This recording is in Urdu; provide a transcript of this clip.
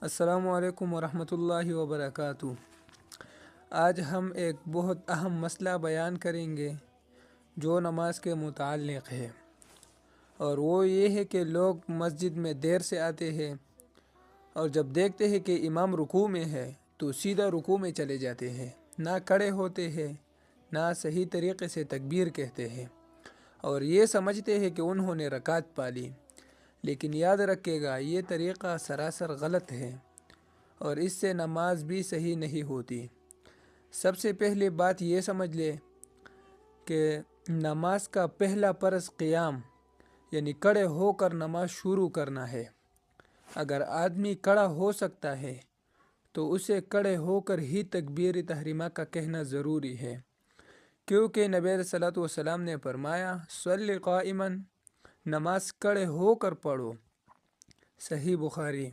السلام علیکم ورحمۃ اللہ وبرکاتہ۔ آج ہم ایک بہت اہم مسئلہ بیان کریں گے جو نماز کے متعلق ہے، اور وہ یہ ہے کہ لوگ مسجد میں دیر سے آتے ہیں اور جب دیکھتے ہیں کہ امام رکوع میں ہے تو سیدھا رکوع میں چلے جاتے ہیں، نہ کھڑے ہوتے ہیں، نہ صحیح طریقے سے تکبیر کہتے ہیں، اور یہ سمجھتے ہیں کہ انہوں نے رکعت پا لی۔ لیکن یاد رکھے گا، یہ طریقہ سراسر غلط ہے اور اس سے نماز بھی صحیح نہیں ہوتی۔ سب سے پہلے بات یہ سمجھ لے کہ نماز کا پہلا فرض قیام یعنی کھڑے ہو کر نماز شروع کرنا ہے۔ اگر آدمی کھڑا ہو سکتا ہے تو اسے کھڑے ہو کر ہی تکبیر تحریمہ کا کہنا ضروری ہے، کیونکہ نبی علیہ الصلوۃ والسلام نے فرمایا صلی قائما، نماز کھڑے ہو کر پڑھو۔ صحیح بخاری۔